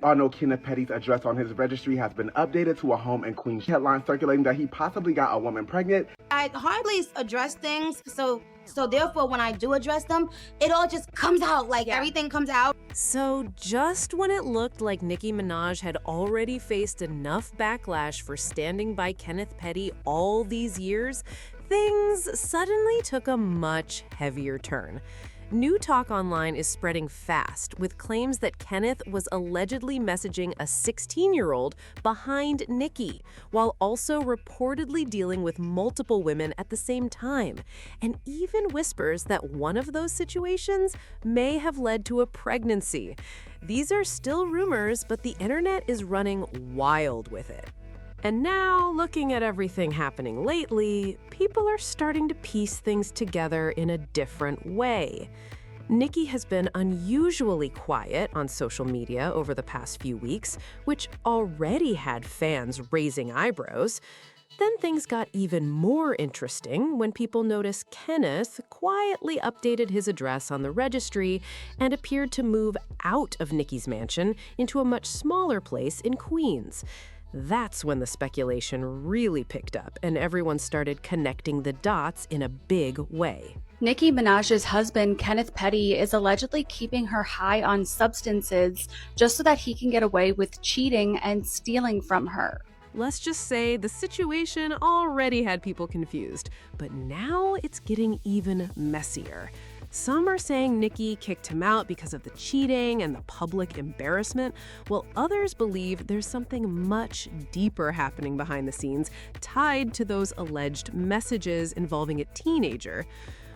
All know Kenneth Petty's address on his registry has been updated to a home in Queens. Headlines circulating that he possibly got a woman pregnant. I hardly address things, so therefore when I do address them, it all just comes out, everything comes out. So just when it looked like Nicki Minaj had already faced enough backlash for standing by Kenneth Petty all these years, things suddenly took a much heavier turn. New talk online is spreading fast, with claims that Kenneth was allegedly messaging a 16-year-old behind Nicki, while also reportedly dealing with multiple women at the same time, and even whispers that one of those situations may have led to a pregnancy. These are still rumors, but the internet is running wild with it. And now, looking at everything happening lately, people are starting to piece things together in a different way. Nicki has been unusually quiet on social media over the past few weeks, which already had fans raising eyebrows. Then things got even more interesting when people noticed Kenneth quietly updated his address on the registry and appeared to move out of Nicki's mansion into a much smaller place in Queens. That's when the speculation really picked up and everyone started connecting the dots in a big way. Nicki Minaj's husband, Kenneth Petty, is allegedly keeping her high on substances just so that he can get away with cheating and stealing from her. Let's just say the situation already had people confused, but now it's getting even messier. Some are saying Nicki kicked him out because of the cheating and the public embarrassment, while others believe there's something much deeper happening behind the scenes tied to those alleged messages involving a teenager.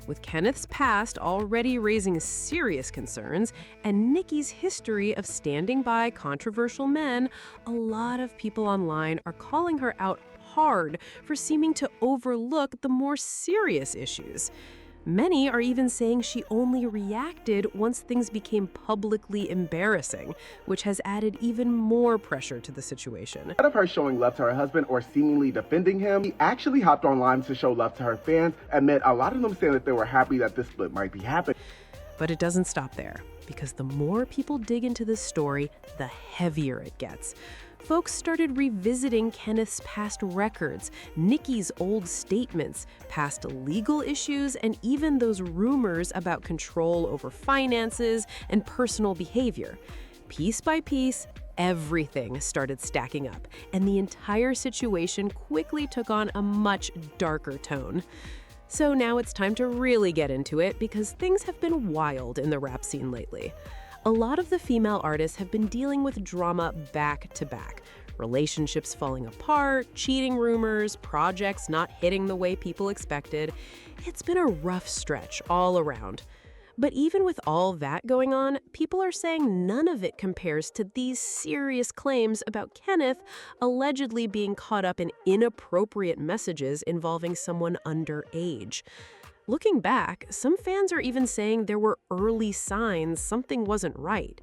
With Kenneth's past already raising serious concerns and Nicki's history of standing by controversial men, a lot of people online are calling her out hard for seeming to overlook the more serious issues. Many are even saying she only reacted once things became publicly embarrassing, which has added even more pressure to the situation. Instead of her showing love to her husband or seemingly defending him, she actually hopped online to show love to her fans, amid a lot of them saying that they were happy that this split might be happening. But it doesn't stop there, because the more people dig into this story, the heavier it gets. Folks started revisiting Kenneth's past records, Nicki's old statements, past legal issues, and even those rumors about control over finances and personal behavior. Piece by piece, everything started stacking up, and the entire situation quickly took on a much darker tone. So now it's time to really get into it, because things have been wild in the rap scene lately. A lot of the female artists have been dealing with drama back to back. Relationships falling apart, cheating rumors, projects not hitting the way people expected. It's been a rough stretch all around. But even with all that going on, people are saying none of it compares to these serious claims about Kenneth allegedly being caught up in inappropriate messages involving someone underage. Looking back, some fans are even saying there were early signs something wasn't right.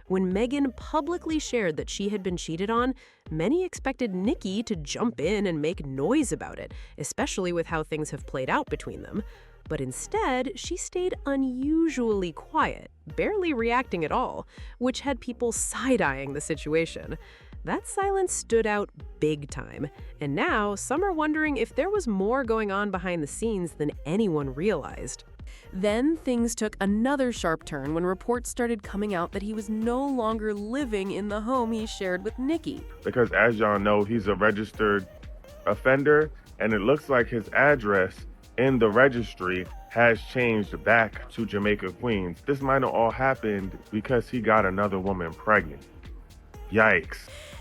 When Megan publicly shared that she had been cheated on, many expected Nicki to jump in and make noise about it, especially with how things have played out between them. But instead, she stayed unusually quiet, barely reacting at all, which had people side-eyeing the situation. That silence stood out big time, and now some are wondering if there was more going on behind the scenes than anyone realized. Then things took another sharp turn when reports started coming out that he was no longer living in the home he shared with Nicki. Because as y'all know, he's a registered offender, and it looks like his address in the registry has changed back to Jamaica, Queens. This might have all happened because he got another woman pregnant. Yikes.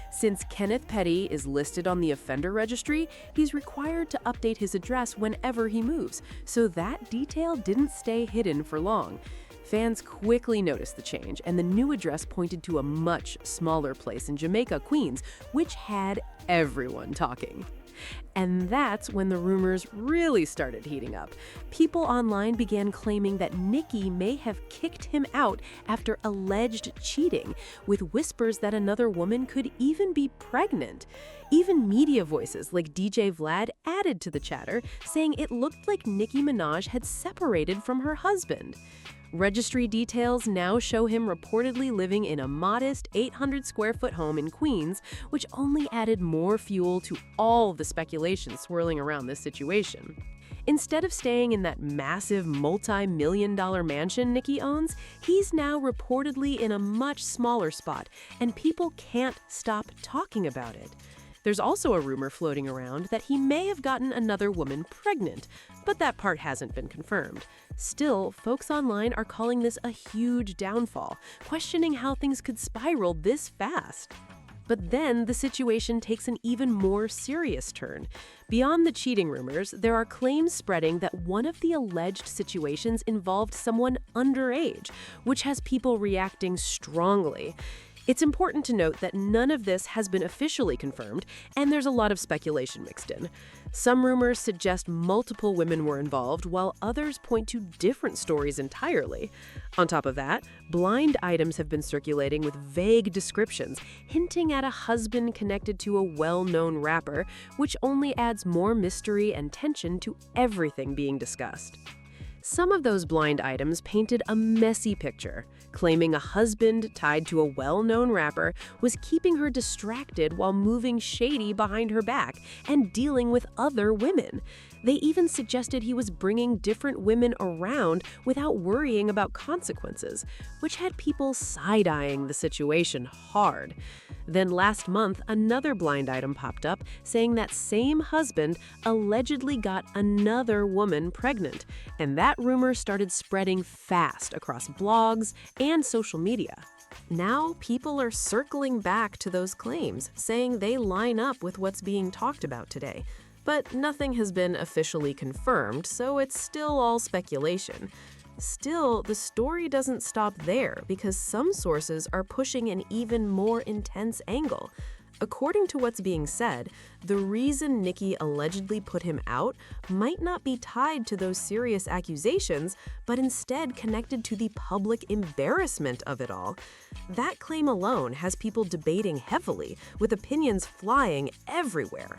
Since Kenneth Petty is listed on the offender registry, he's required to update his address whenever he moves, so that detail didn't stay hidden for long. Fans quickly noticed the change, and the new address pointed to a much smaller place in Jamaica, Queens, which had everyone talking. And that's when the rumors really started heating up. People online began claiming that Nicki may have kicked him out after alleged cheating, with whispers that another woman could even be pregnant. Even media voices like DJ Vlad added to the chatter, saying it looked like Nicki Minaj had separated from her husband. Registry details now show him reportedly living in a modest 800-square-foot home in Queens, which only added more fuel to all the speculation swirling around this situation. Instead of staying in that massive multi-million-dollar mansion Nicki owns, he's now reportedly in a much smaller spot, and people can't stop talking about it. There's also a rumor floating around that he may have gotten another woman pregnant, but that part hasn't been confirmed. Still, folks online are calling this a huge downfall, questioning how things could spiral this fast. But then the situation takes an even more serious turn. Beyond the cheating rumors, there are claims spreading that one of the alleged situations involved someone underage, which has people reacting strongly. It's important to note that none of this has been officially confirmed, and there's a lot of speculation mixed in. Some rumors suggest multiple women were involved, while others point to different stories entirely. On top of that, blind items have been circulating with vague descriptions, hinting at a husband connected to a well-known rapper, which only adds more mystery and tension to everything being discussed. Some of those blind items painted a messy picture, claiming a husband tied to a well-known rapper was keeping her distracted while moving shady behind her back and dealing with other women. They even suggested he was bringing different women around without worrying about consequences, which had people side-eyeing the situation hard. Then last month, another blind item popped up saying that same husband allegedly got another woman pregnant, and that rumor started spreading fast across blogs and social media. Now, people are circling back to those claims, saying they line up with what's being talked about today. But nothing has been officially confirmed, so it's still all speculation. Still, the story doesn't stop there because some sources are pushing an even more intense angle. According to what's being said, the reason Nicki allegedly put him out might not be tied to those serious accusations, but instead connected to the public embarrassment of it all. That claim alone has people debating heavily, with opinions flying everywhere.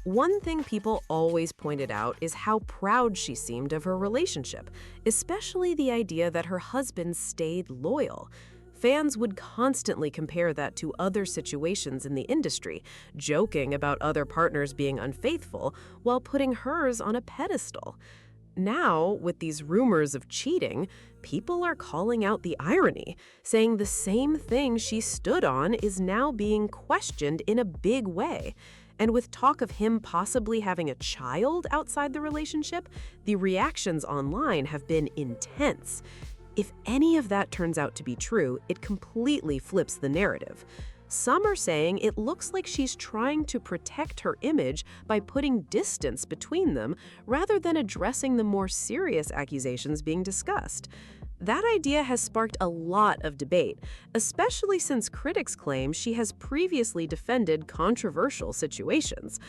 One thing people always pointed out is how proud she seemed of her relationship, especially the idea that her husband stayed loyal. Fans would constantly compare that to other situations in the industry, joking about other partners being unfaithful while putting hers on a pedestal. Now, with these rumors of cheating, people are calling out the irony, saying the same thing she stood on is now being questioned in a big way. And with talk of him possibly having a child outside the relationship, the reactions online have been intense. If any of that turns out to be true, it completely flips the narrative. Some are saying it looks like she's trying to protect her image by putting distance between them rather than addressing the more serious accusations being discussed. That idea has sparked a lot of debate, especially since critics claim she has previously defended controversial situations.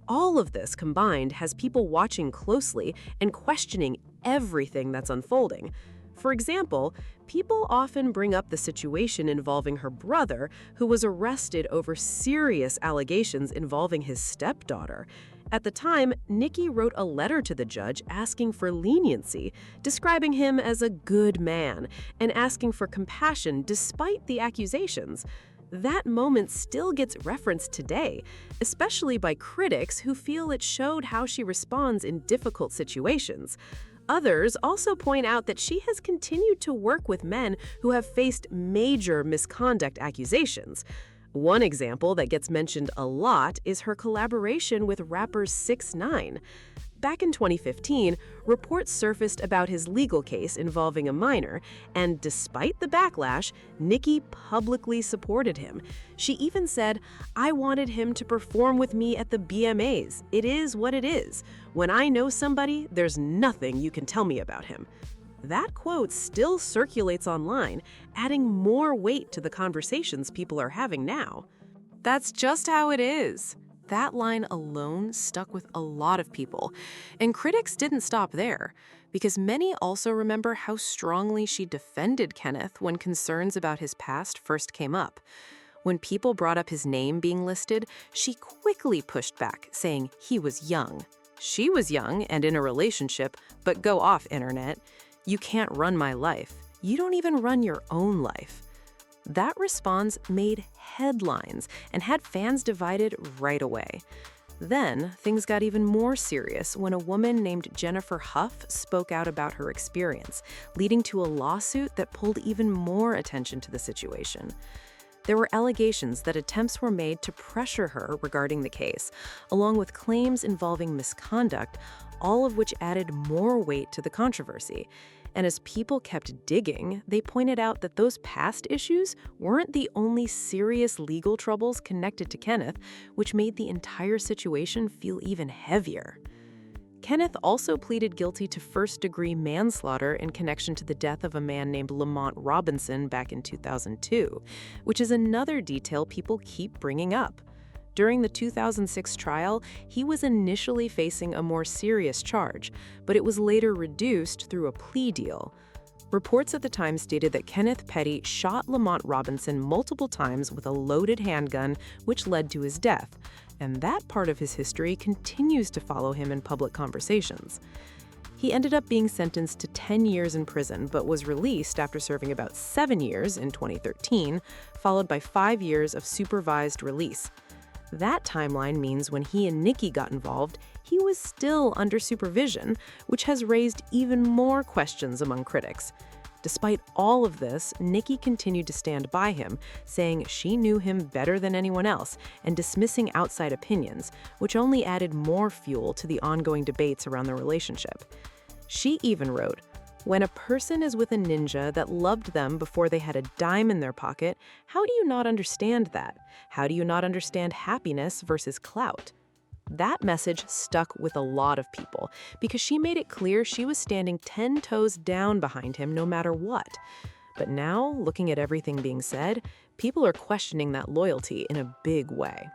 All of this combined has people watching closely and questioning everything that's unfolding. For example, people often bring up the situation involving her brother, who was arrested over serious allegations involving his stepdaughter. At the time, Nicki wrote a letter to the judge asking for leniency, describing him as a good man, and asking for compassion despite the accusations. That moment still gets referenced today, especially by critics who feel it showed how she responds in difficult situations. Others also point out that she has continued to work with men who have faced major misconduct accusations. One example that gets mentioned a lot is her collaboration with rapper 6ix9ine. Back in 2015, reports surfaced about his legal case involving a minor, and despite the backlash, Nicki publicly supported him. She even said, "I wanted him to perform with me at the BMAs. It is what it is. When I know somebody, there's nothing you can tell me about him." That quote still circulates online, adding more weight to the conversations people are having now. That's just how it is. That line alone stuck with a lot of people. And critics didn't stop there, because many also remember how strongly she defended Kenneth when concerns about his past first came up. When people brought up his name being listed, she quickly pushed back, saying he was young. She was young and in a relationship, but go off, internet. You can't run my life. "You don't even run your own life." That response made headlines and had fans divided right away. Then, things got even more serious when a woman named Jennifer Huff spoke out about her experience, leading to a lawsuit that pulled even more attention to the situation. There were allegations that attempts were made to pressure her regarding the case, along with claims involving misconduct, all of which added more weight to the controversy. And as people kept digging, they pointed out that those past issues weren't the only serious legal troubles connected to Kenneth, which made the entire situation feel even heavier. Kenneth also pleaded guilty to first-degree manslaughter in connection to the death of a man named Lamont Robinson back in 2002, which is another detail people keep bringing up. During the 2006 trial, he was initially facing a more serious charge, but it was later reduced through a plea deal. Reports at the time stated that Kenneth Petty shot Lamont Robinson multiple times with a loaded handgun, which led to his death, and that part of his history continues to follow him in public conversations. He ended up being sentenced to 10 years in prison, but was released after serving about 7 years in 2013, followed by 5 years of supervised release. That timeline means when he and Nicki got involved, he was still under supervision, which has raised even more questions among critics. Despite all of this, Nicki continued to stand by him, saying she knew him better than anyone else and dismissing outside opinions, which only added more fuel to the ongoing debates around the relationship. She even wrote, "When a person is with a ninja that loved them before they had a dime in their pocket, how do you not understand that? How do you not understand happiness versus clout?" That message stuck with a lot of people because she made it clear she was standing 10 toes down behind him no matter what. But now, looking at everything being said, people are questioning that loyalty in a big way.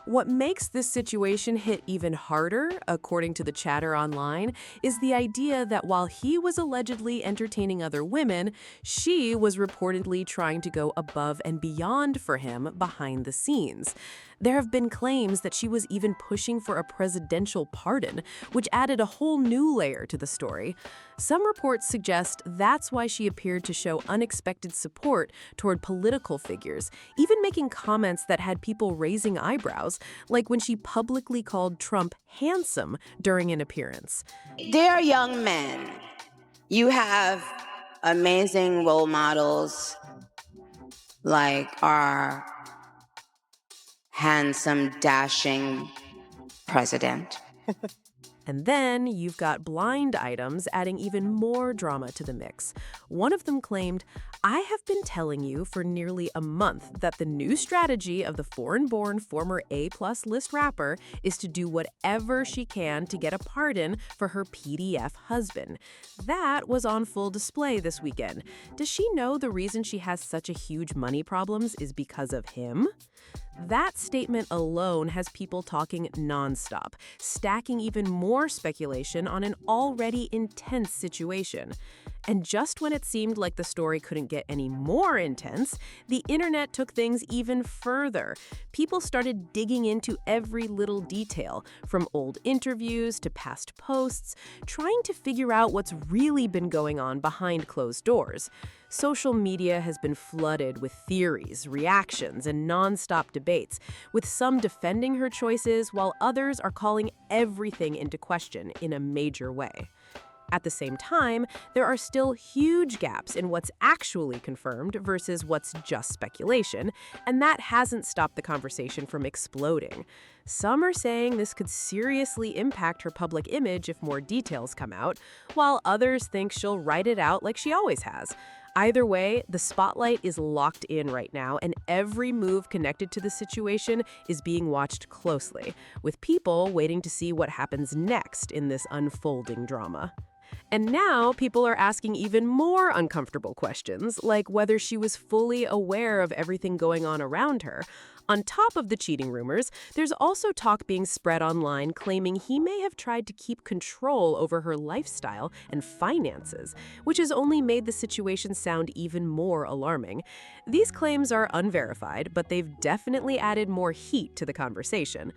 What makes this situation hit even harder, according to the chatter online, is the idea that while he was allegedly entertaining other women, she was reportedly trying to go above and beyond for him behind the scenes. There have been claims that she was even pushing for a presidential pardon, which added a whole new layer to the story. Some reports suggest that's why she appeared to show unexpected support toward political figures, even making comments that had people raising eyebrows, like when she publicly called Trump handsome during an appearance. Dear young men, you have amazing role models like our handsome, dashing president. And then you've got blind items adding even more drama to the mix. One of them claimed, "I have been telling you for nearly a month that the new strategy of the foreign-born former A+ list rapper is to do whatever she can to get a pardon for her PDF husband." That was on full display this weekend. Does she know the reason she has such a huge money problems is because of him? That statement alone has people talking nonstop, stacking even more speculation on an already intense situation. And just when it seemed like the story couldn't get any more intense, the internet took things even further. People started digging into every little detail, from old interviews to past posts, trying to figure out what's really been going on behind closed doors. Social media has been flooded with theories, reactions, and nonstop debates, with some defending her choices while others are calling everything into question in a major way. At the same time, there are still huge gaps in what's actually confirmed versus what's just speculation, and that hasn't stopped the conversation from exploding. Some are saying this could seriously impact her public image if more details come out, while others think she'll write it out like she always has. Either way, the spotlight is locked in right now, and every move connected to the situation is being watched closely, with people waiting to see what happens next in this unfolding drama. And now people are asking even more uncomfortable questions, like whether she was fully aware of everything going on around her. On top of the cheating rumors, there's also talk being spread online claiming he may have tried to keep control over her lifestyle and finances, which has only made the situation sound even more alarming. These claims are unverified, but they've definitely added more heat to the conversation.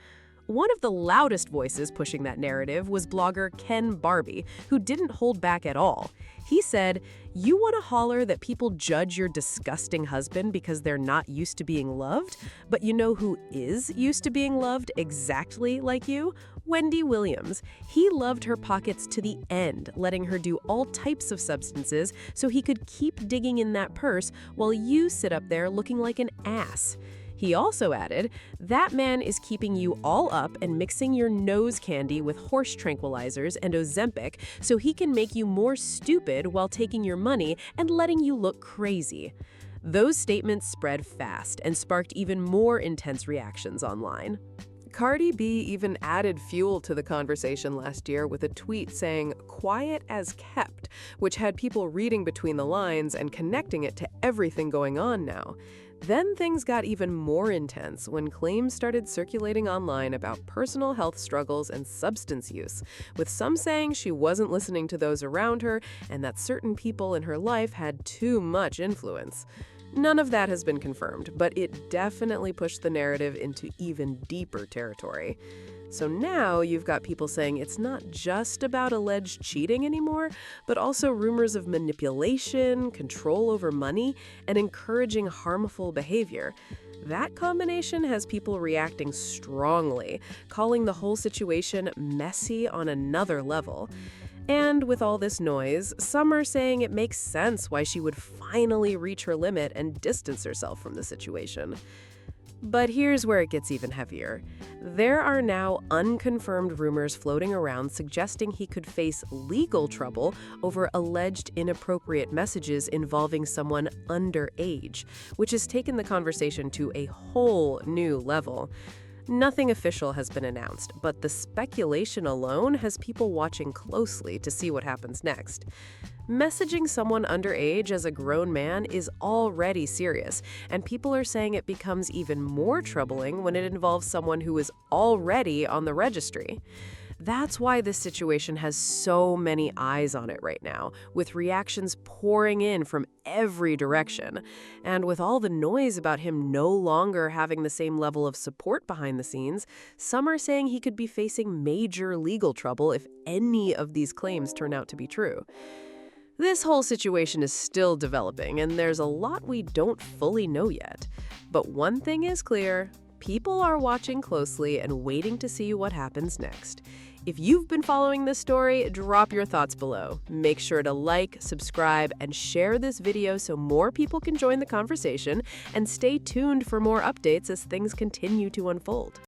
One of the loudest voices pushing that narrative was blogger Ken Barbie, who didn't hold back at all. He said, "You want to holler that people judge your disgusting husband because they're not used to being loved? But you know who is used to being loved exactly like you? Wendy Williams. He loved her pockets to the end, letting her do all types of substances so he could keep digging in that purse while you sit up there looking like an ass." He also added, "That man is keeping you all up and mixing your nose candy with horse tranquilizers and Ozempic so he can make you more stupid while taking your money and letting you look crazy." Those statements spread fast and sparked even more intense reactions online. Cardi B even added fuel to the conversation last year with a tweet saying, "Quiet as kept," which had people reading between the lines and connecting it to everything going on now. Then things got even more intense when claims started circulating online about personal health struggles and substance use, with some saying she wasn't listening to those around her and that certain people in her life had too much influence. None of that has been confirmed, but it definitely pushed the narrative into even deeper territory. So now you've got people saying it's not just about alleged cheating anymore, but also rumors of manipulation, control over money, and encouraging harmful behavior. That combination has people reacting strongly, calling the whole situation messy on another level. And with all this noise, some are saying it makes sense why she would finally reach her limit and distance herself from the situation. But here's where it gets even heavier. There are now unconfirmed rumors floating around suggesting he could face legal trouble over alleged inappropriate messages involving someone underage, which has taken the conversation to a whole new level. Nothing official has been announced, but the speculation alone has people watching closely to see what happens next. Messaging someone underage as a grown man is already serious, and people are saying it becomes even more troubling when it involves someone who is already on the registry. That's why this situation has so many eyes on it right now, with reactions pouring in from every direction. And with all the noise about him no longer having the same level of support behind the scenes, some are saying he could be facing major legal trouble if any of these claims turn out to be true. This whole situation is still developing, and there's a lot we don't fully know yet. But one thing is clear. People are watching closely and waiting to see what happens next. If you've been following this story, drop your thoughts below. Make sure to like, subscribe, and share this video so more people can join the conversation, and stay tuned for more updates as things continue to unfold.